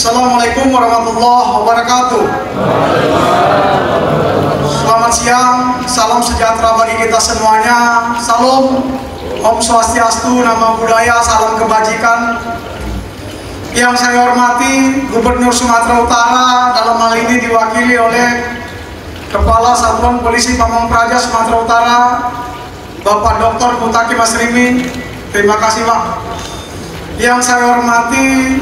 Assalamualaikum warahmatullahi wabarakatuh. Selamat siang, salam sejahtera bagi kita semuanya. Salam, Om Swastiastu, Namo Buddhaya, salam kebajikan. Yang saya hormati Gubernur Sumatera Utara, dalam hal ini diwakili oleh Kepala Satuan Polisi Pamong Praja Sumatera Utara, Bapak Dr. Mutaki Masrimi. Terima kasih, Pak. Yang saya hormati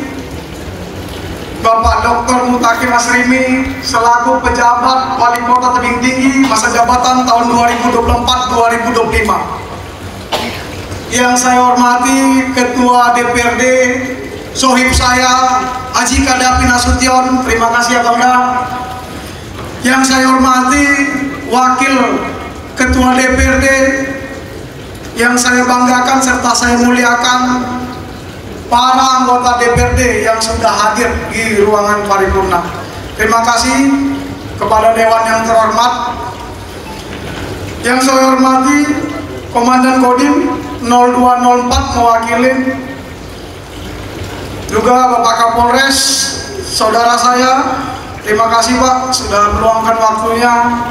Bapak Dr. Mutaki Masrimi selaku pejabat Wali Kota Tebing Tinggi masa jabatan tahun 2024-2025. Yang saya hormati Ketua DPRD Sohib saya Haji Kadapi Nasution, terima kasih ya Bangga. Yang saya hormati Wakil Ketua DPRD yang saya banggakan serta saya muliakan, para anggota DPRD yang sudah hadir di ruangan paripurna. Terima kasih kepada Dewan yang terhormat. Yang saya hormati Komandan Kodim 0204 mewakili, juga Bapak Kapolres, saudara saya. Terima kasih Pak sudah meluangkan waktunya.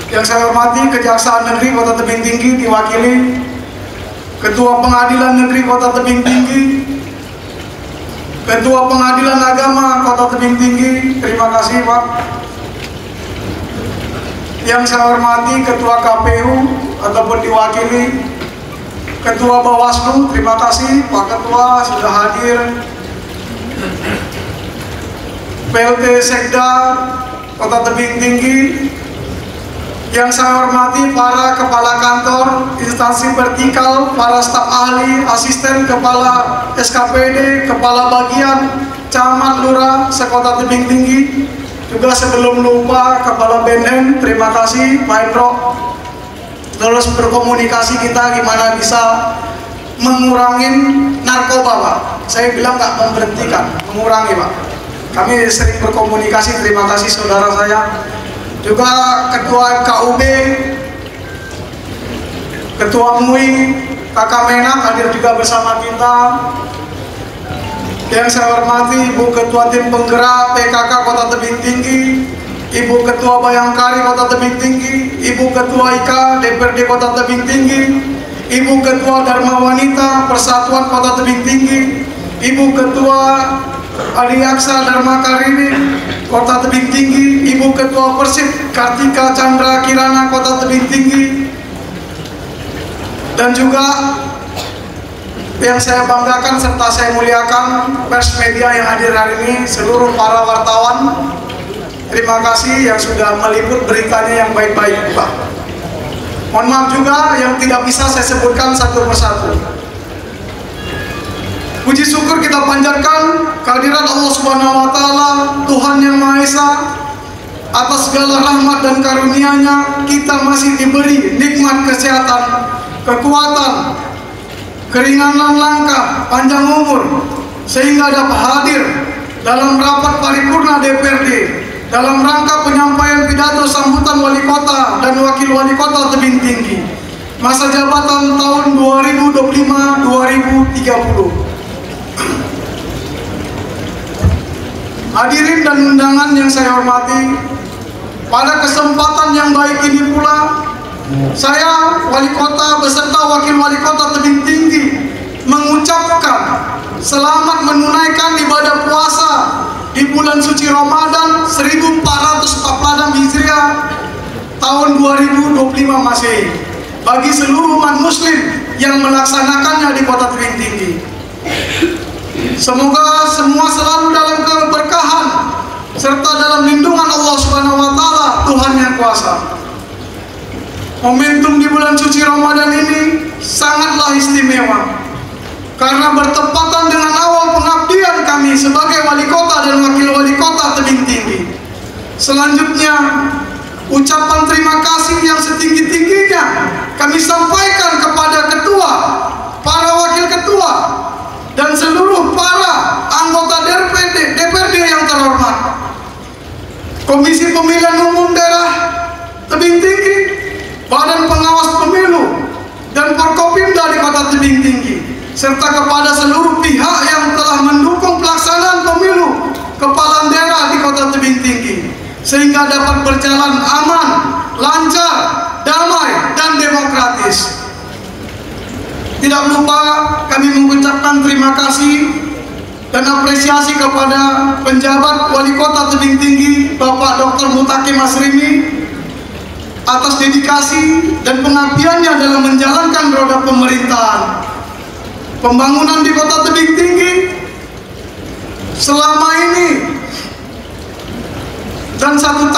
Yang saya hormati Kejaksaan Negeri Kota Tebing Tinggi diwakili Ketua Pengadilan Negeri Kota Tebing Tinggi, Ketua Pengadilan Agama Kota Tebing Tinggi, terima kasih Pak. Yang saya hormati Ketua KPU ataupun diwakili Ketua Bawaslu, terima kasih Pak Ketua sudah hadir. PLT Sekda Kota Tebing Tinggi. Yang saya hormati para kepala kantor, instansi vertikal, para staf ahli, asisten kepala SKPD, kepala bagian, camat, lurah, sekota Tebing Tinggi. Juga sebelum lupa kepala BNN, terima kasih Pak Hendro. Terus berkomunikasi kita gimana bisa mengurangi narkoba Pak. Saya bilang nggak memberhentikan, mengurangi Pak. Kami sering berkomunikasi, terima kasih saudara saya. Juga Ketua KUB, Ketua MUI, Kakak Menak hadir juga bersama kita. Yang saya hormati Ibu Ketua Tim Penggerak PKK Kota Tebing Tinggi, Ibu Ketua Bayangkari Kota Tebing Tinggi, Ibu Ketua IKA DPRD Kota Tebing Tinggi, Ibu Ketua Dharma Wanita Persatuan Kota Tebing Tinggi, Ibu Ketua Adiaksa Dharma Karini Kota Tebing Tinggi, Ibu Ketua Persib Kartika Chandra Kirana Kota Tebing Tinggi, dan juga yang saya banggakan serta saya muliakan pers media yang hadir hari ini, seluruh para wartawan. Terima kasih yang sudah meliput beritanya yang baik-baik Pak. Mohon maaf juga yang tidak bisa saya sebutkan satu persatu. Puji syukur kita panjatkan kehadiran Allah Subhanahu wa Ta'ala, Tuhan yang Maha Esa. Atas segala rahmat dan karunia-Nya, kita masih diberi nikmat kesehatan, kekuatan, keringanan langkah, panjang umur, sehingga dapat hadir dalam rapat paripurna DPRD dalam rangka penyampaian pidato sambutan Wali Kota dan Wakil Wali Kota Tebing Tinggi masa jabatan tahun 2025-2030. Hadirin dan undangan yang saya hormati, pada kesempatan yang baik ini pula, saya Wali Kota beserta Wakil Wali Kota Tebing Tinggi mengucapkan selamat menunaikan ibadah puasa di bulan suci Ramadan 1446 Hijriah tahun 2025 Masehi bagi seluruh umat muslim yang melaksanakannya di Kota Tebing Tinggi. Semoga semua selalu dalam keberkahan serta dalam lindungan Allah Subhanahu wa Ta'ala, Tuhan yang kuasa. Momentum di bulan suci Ramadan ini sangatlah istimewa karena bertepatan dengan awal pengabdian kami sebagai Wali Kota dan Wakil Wali Kota Tebing Tinggi. Selanjutnya, ucapan terima kasih yang setinggi-tingginya kami sampaikan kepada ketua, para wakil ketua, dan seluruh para anggota DPRD yang terhormat, Komisi Pemilihan Umum Daerah Tebing Tinggi, Badan Pengawas Pemilu, dan Forkopimda di Kota Tebing Tinggi, serta kepada seluruh pihak yang telah mendukung pelaksanaan pemilu kepala daerah di Kota Tebing Tinggi, sehingga dapat berjalan aman, lancar, damai, dan demokratis. Tidak lupa kami mengucapkan terima kasih dan apresiasi kepada penjabat Wali Kota Tebing Tinggi Bapak Dr. Mutakim Asrimi atas dedikasi dan pengabdiannya dalam menjalankan roda pemerintahan. Pembangunan di Kota Tebing Tinggi selama ini dan satu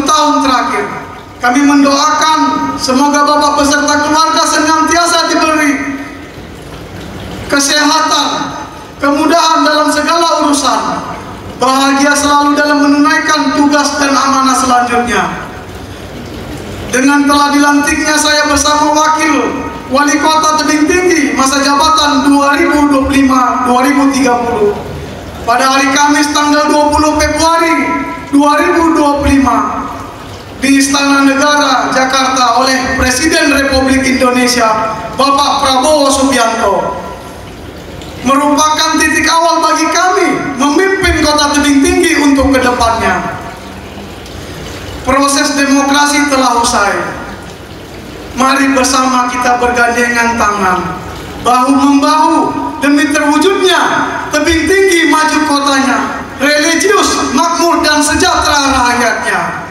tahun terakhir, kami mendoakan semoga Bapak beserta keluarga senantiasa diberi kesehatan, kemudahan dalam segala urusan, bahagia selalu dalam menunaikan tugas dan amanah selanjutnya. Dengan telah dilantiknya saya bersama Wakil Wali Kota Tebing Tinggi masa jabatan 2025-2030 pada hari Kamis tanggal 20 Februari 2025 di Istana Negara Jakarta oleh Presiden Republik Indonesia Bapak Prabowo Subianto, merupakan titik awal bagi kami memimpin Kota Tebing Tinggi untuk kedepannya. Proses demokrasi telah usai. Mari bersama kita bergandengan tangan, bahu-membahu demi terwujudnya Tebing Tinggi maju kotanya, religius, makmur, dan sejahtera rakyatnya.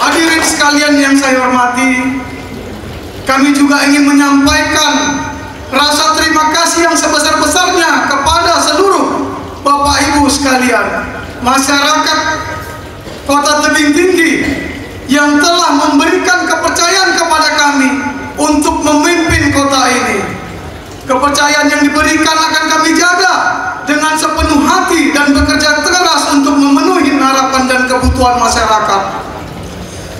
Hadirin sekalian yang saya hormati, kami juga ingin menyampaikan rasa terima kasih yang sebesar-besarnya kepada seluruh Bapak Ibu sekalian, masyarakat Kota Tebing Tinggi yang telah memberikan kepercayaan kepada kami untuk memimpin kota ini. Kepercayaan yang diberikan akan kami jaga dengan sepenuh hati dan bekerja keras untuk memenuhi harapan dan kebutuhan masyarakat.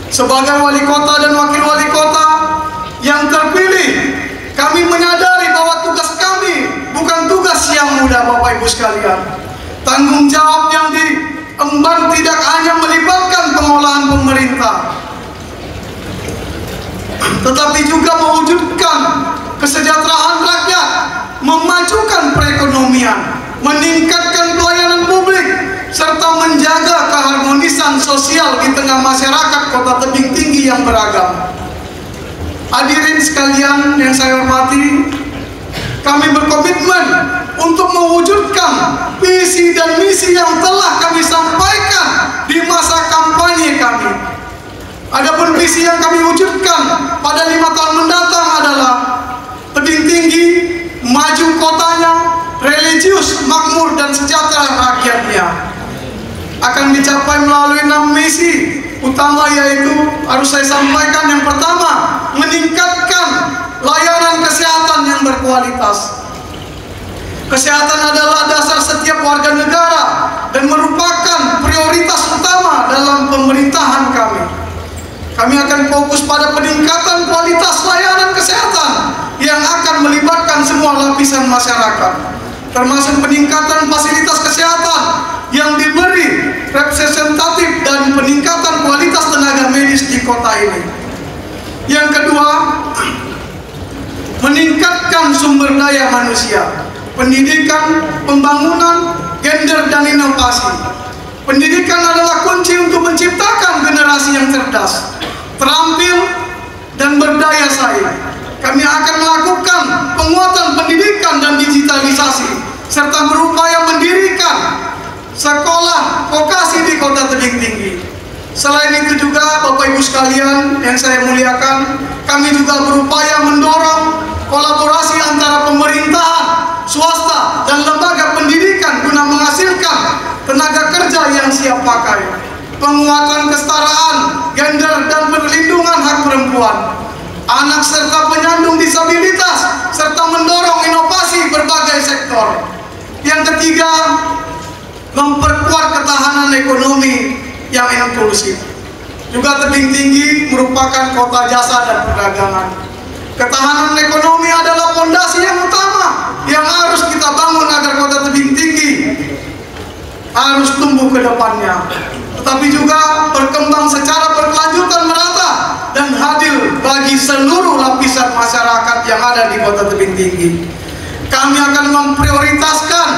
Sebagai wali kota dan wakil wali kota yang terpilih, kami menyadari bahwa tugas kami bukan tugas yang mudah, Bapak Ibu sekalian. Tanggung jawab yang diemban tidak hanya melibatkan pengolahan pemerintah, tetapi juga mewujudkan kesejahteraan rakyat, memajukan perekonomian, meningkatkan pelayanan publik, serta menjaga keharmonisan sosial di tengah masyarakat Kota Tebing Tinggi yang beragam. Hadirin sekalian yang saya hormati, kami berkomitmen untuk mewujudkan visi dan misi yang telah kami sampaikan di masa kampanye kami. Adapun visi yang kami wujudkan pada 5 tahun mendatang adalah Tebing Tinggi maju kotanya, religius, makmur, dan sejahtera rakyatnya. Akan dicapai melalui 6 misi utama, yaitu harus saya sampaikan. Yang pertama, meningkatkan layanan kesehatan yang berkualitas. Kesehatan adalah dasar setiap warga negara dan merupakan prioritas utama dalam pemerintahan kami. Kami akan fokus pada peningkatan kualitas layanan kesehatan yang akan melibatkan semua lapisan masyarakat, termasuk peningkatan fasilitas kesehatan yang diberi representatif dan peningkatan kualitas tenaga medis di kota ini. Yang kedua, meningkatkan sumber daya manusia, pendidikan, pembangunan, gender, dan inovasi. Pendidikan adalah kunci untuk menciptakan generasi yang cerdas, terampil, dan berdaya saing. Kami akan melakukan penguatan pendidikan dan digitalisasi, serta berupaya mendirikan sekolah vokasi di Kota Tebing Tinggi. Selain itu juga, Bapak Ibu sekalian yang saya muliakan, kami juga berupaya mendorong kolaborasi antara pemerintahan, swasta, dan lembaga pendidikan guna menghasilkan tenaga kerja yang siap pakai, penguatan kesetaraan gender dan perlindungan hak perempuan, anak serta penyandang disabilitas, serta mendorong inovasi berbagai sektor. Yang ketiga, memperkuat ketahanan ekonomi yang inklusif. Juga Tebing Tinggi merupakan kota jasa dan perdagangan. Ketahanan ekonomi adalah fondasi yang utama yang harus kita bangun agar Kota Tebing Tinggi harus tumbuh ke depannya, tetapi juga berkembang secara berkelanjutan, merata, dan hadir bagi seluruh lapisan masyarakat yang ada di Kota Tebing Tinggi. Kami Kami akan memprioritaskan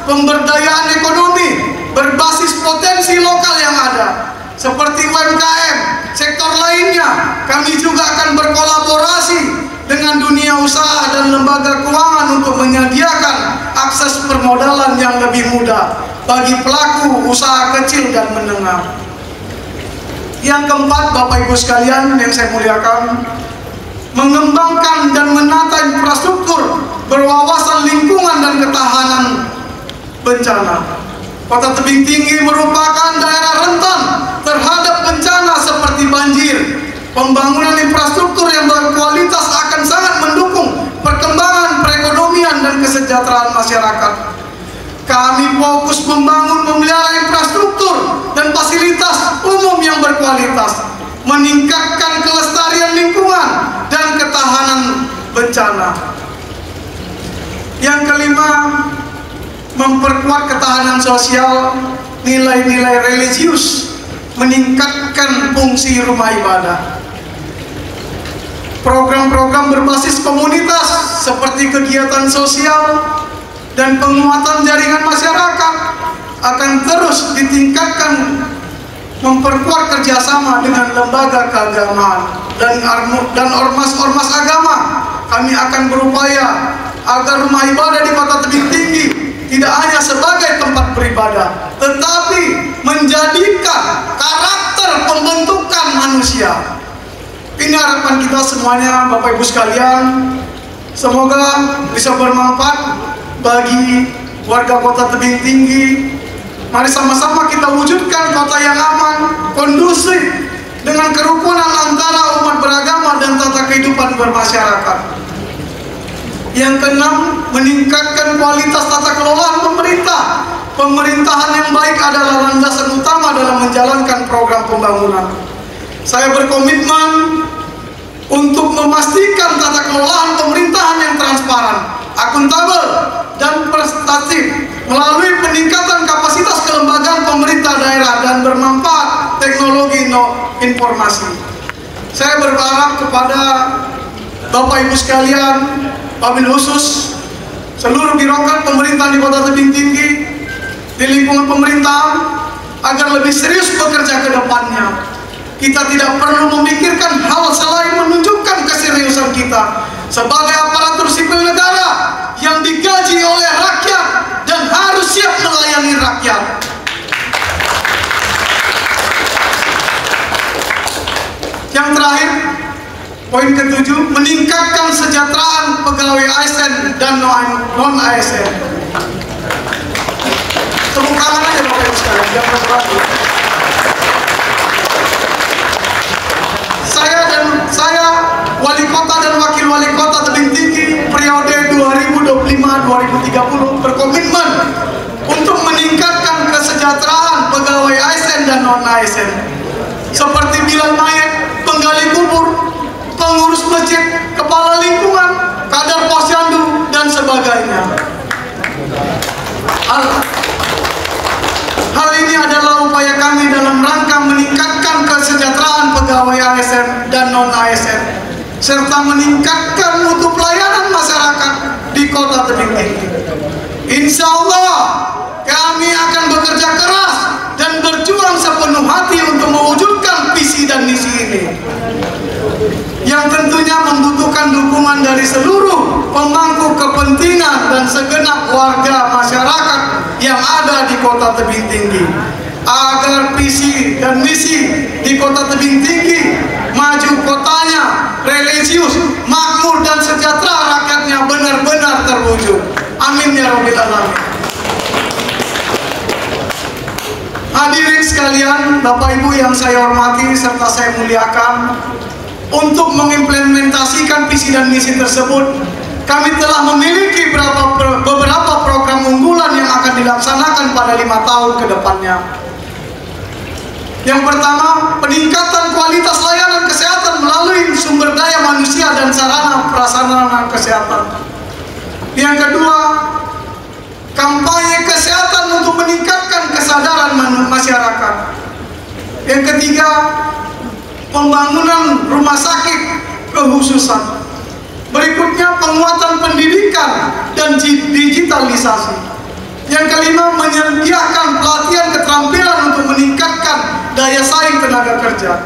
pemberdayaan ekonomi berbasis potensi lokal yang ada, seperti UMKM, sektor lainnya. Kami juga akan berkolaborasi dengan dunia usaha dan lembaga keuangan untuk menyediakan akses permodalan yang lebih mudah bagi pelaku usaha kecil dan menengah. Yang keempat, Bapak Ibu sekalian yang saya muliakan, mengembangkan dan menata infrastruktur berwawasan lingkungan dan ketahanan bencana. Kota Tebing Tinggi merupakan daerah rentan terhadap bencana seperti banjir. Pembangunan infrastruktur yang berkualitas akan sangat mendukung perkembangan perekonomian dan kesejahteraan masyarakat. Kami fokus membangun memelihara infrastruktur dan fasilitas umum yang berkualitas, meningkatkan kelestarian lingkungan dan ketahanan bencana. Yang kelima, memperkuat ketahanan sosial, nilai-nilai religius, meningkatkan fungsi rumah ibadah. Program-program berbasis komunitas seperti kegiatan sosial dan penguatan jaringan masyarakat akan terus ditingkatkan, memperkuat kerjasama dengan lembaga keagamaan dan ormas-ormas agama. Kami akan berupaya agar rumah ibadah di Kota Tebing Tinggi tidak hanya sebagai tempat beribadah, tetapi menjadikan karakter pembentukan manusia. Ini harapan kita semuanya, Bapak Ibu sekalian. Semoga bisa bermanfaat bagi warga Kota Tebing Tinggi. Mari sama-sama kita wujudkan kota yang aman, kondusif, dengan kerukunan antara umat beragama dan tata kehidupan bermasyarakat. Yang keenam, meningkatkan kualitas tata kelola pemerintah. Pemerintahan yang baik adalah landasan utama dalam menjalankan program pembangunan. Saya berkomitmen untuk memastikan tata kelolaan pemerintahan yang transparan, akuntabel, dan prestatif melalui peningkatan kapasitas kelembagaan pemerintah daerah dan bermanfaat teknologi informasi. Saya berharap kepada Bapak Ibu sekalian, wabil khusus seluruh birokrat pemerintahan di Kota Tebing Tinggi, di lingkungan pemerintahan, agar lebih serius bekerja ke depannya. Kita tidak perlu memikirkan hal selain menunjukkan keseriusan kita sebagai aparatur sipil negara yang digaji oleh rakyat dan harus siap melayani rakyat. Yang terakhir, poin ketujuh, meningkatkan kesejahteraan pegawai ASN dan non-ASN. Tepuk tangan aja Bapak Ibu sekalian, jangan ragu. Saya wali kota dan wakil wali kota Tebing Tinggi periode 2025-2030 berkomitmen untuk meningkatkan kesejahteraan pegawai ASN dan non-ASN seperti bilal mayat, penggali kubur, pengurus masjid, kepala lingkungan, kadar posyandu, dan sebagainya. Hal ini adalah upaya kami dalam rangka meningkatkan kesejahteraan pegawai ASN dan non-ASN serta meningkatkan mutu pelayanan masyarakat di Kota Tebing Tinggi. Insya Allah kami akan bekerja keras dan berjuang sepenuh hati untuk mewujudkan visi dan misi ini, yang tentunya membutuhkan dukungan dari seluruh pemangku kepentingan dan segenap warga masyarakat yang ada di Kota Tebing Tinggi, agar visi dan misi di Kota Tebing Tinggi maju kotanya, religius, makmur, dan sejahtera rakyatnya benar-benar terwujud. Amin ya Rabbil Alamin. Hadirin sekalian, Bapak Ibu yang saya hormati serta saya muliakan, untuk mengimplementasikan visi dan misi tersebut, kami telah memiliki beberapa program unggulan yang akan dilaksanakan pada 5 tahun ke depannya. Yang pertama, peningkatan kualitas layanan kesehatan melalui sumber daya manusia dan sarana prasarana kesehatan. Yang kedua, kampanye kesehatan untuk meningkatkan kesadaran masyarakat. Yang ketiga, pembangunan rumah sakit kekhususan. Berikutnya, penguatan pendidikan dan digitalisasi. Yang kelima, menyediakan pelatihan keterampilan untuk meningkatkan daya saing tenaga kerja.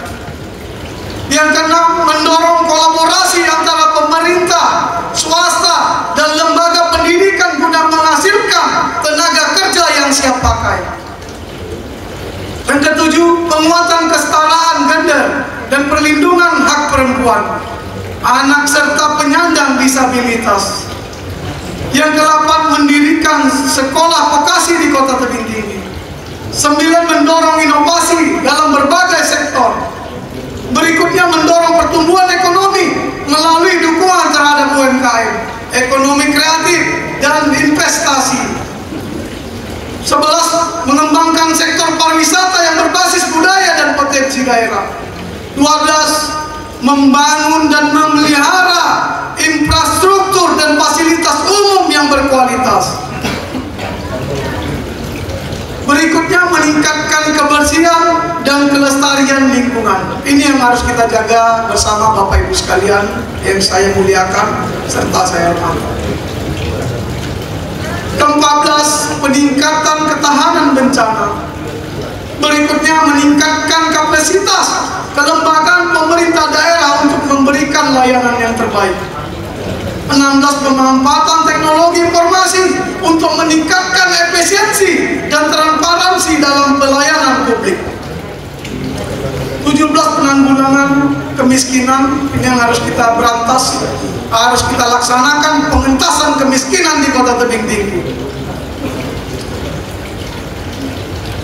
Yang keenam, mendorong kolaborasi antara pemerintah, swasta, dan lembaga pendidikan guna menghasilkan tenaga kerja yang siap pakai. Yang ketujuh, penguatan kesetaraan gender dan perlindungan hak perempuan, anak serta penyandang disabilitas. Yang ke-8, mendirikan sekolah vokasi di Kota Tebing Tinggi. 9, mendorong inovasi dalam berbagai sektor. Berikutnya, mendorong pertumbuhan ekonomi melalui dukungan terhadap UMKM, ekonomi kreatif, dan investasi. 11, mengembangkan sektor pariwisata yang berbasis budaya dan potensi daerah. 12, membangun dan memelihara infrastruktur dan fasilitas umum yang berkualitas. Berikutnya, meningkatkan kebersihan dan kelestarian lingkungan. Ini yang harus kita jaga bersama Bapak Ibu sekalian yang saya muliakan serta saya hormati. Ke-14, peningkatan ketahanan bencana. Berikutnya, meningkatkan kapasitas kelembagaan pemerintah daerah untuk memberikan layanan yang terbaik. 16, pemanfaatan teknologi informasi untuk meningkatkan efisiensi dan transparansi dalam pelayanan publik. 17, penanggulangan kemiskinan. Ini yang harus kita berantas, harus kita laksanakan pengentasan kemiskinan di Kota Tebing Tinggi.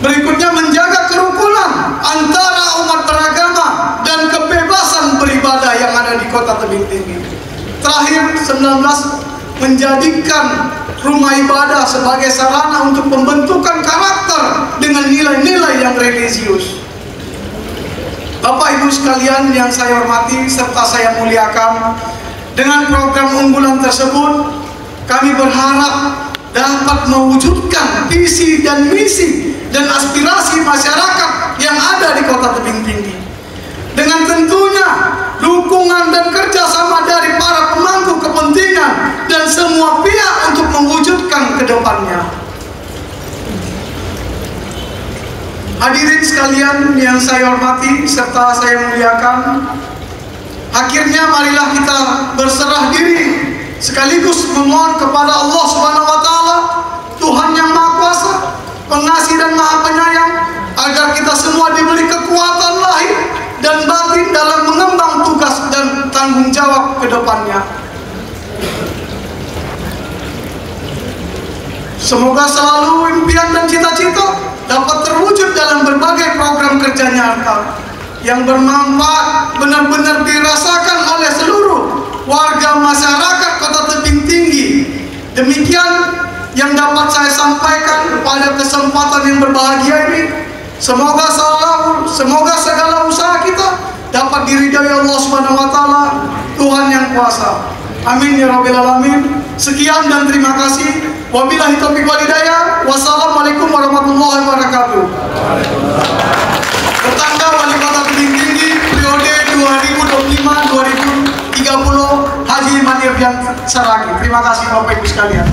Berikutnya, menjaga kerukunan antara umat beragama dan kebebasan beribadah yang ada di Kota Tebing Tinggi. Terakhir, 19, menjadikan rumah ibadah sebagai sarana untuk pembentukan karakter dengan nilai-nilai yang religius. Bapak Ibu sekalian yang saya hormati serta saya muliakan, dengan program unggulan tersebut kami berharap dapat mewujudkan visi dan misi dan aspirasi masyarakat yang ada di Kota Tebing Tinggi, dengan tentunya dukungan dan kerjasama dari para pemangku kepentingan dan semua pihak untuk mewujudkan ke depannya. Hadirin sekalian yang saya hormati serta saya muliakan, akhirnya marilah kita berserah diri sekaligus memohon kepada Allah Subhanahu wa Ta'ala, Tuhan yang Maha Kuasa, Pengasih dan Maha Penyayang, agar kita semua diberi kekuatan lahir dan batin dalam mengemban tugas dan tanggung jawab ke depannya. Semoga selalu impian dan cita-cita dapat terwujud dalam berbagai program kerja nyata yang bermanfaat benar-benar dirasakan oleh seluruh warga masyarakat Kota Tebing Tinggi. Demikian yang dapat saya sampaikan pada kesempatan yang berbahagia ini. Semoga segala usaha kita dapat diridhai Allah Subhanahu wa Ta'ala, Tuhan yang kuasa. Amin ya Rabbil Alamin. Sekian dan terima kasih. Wabillahi taufiq wal hidayah. Wassalamualaikum warahmatullahi wabarakatuh. Tetangga Wali Kota Tebing Tinggi periode 2025-2030, Haji Iman Irfan Saragi. Terima kasih Bapak Ibu sekalian.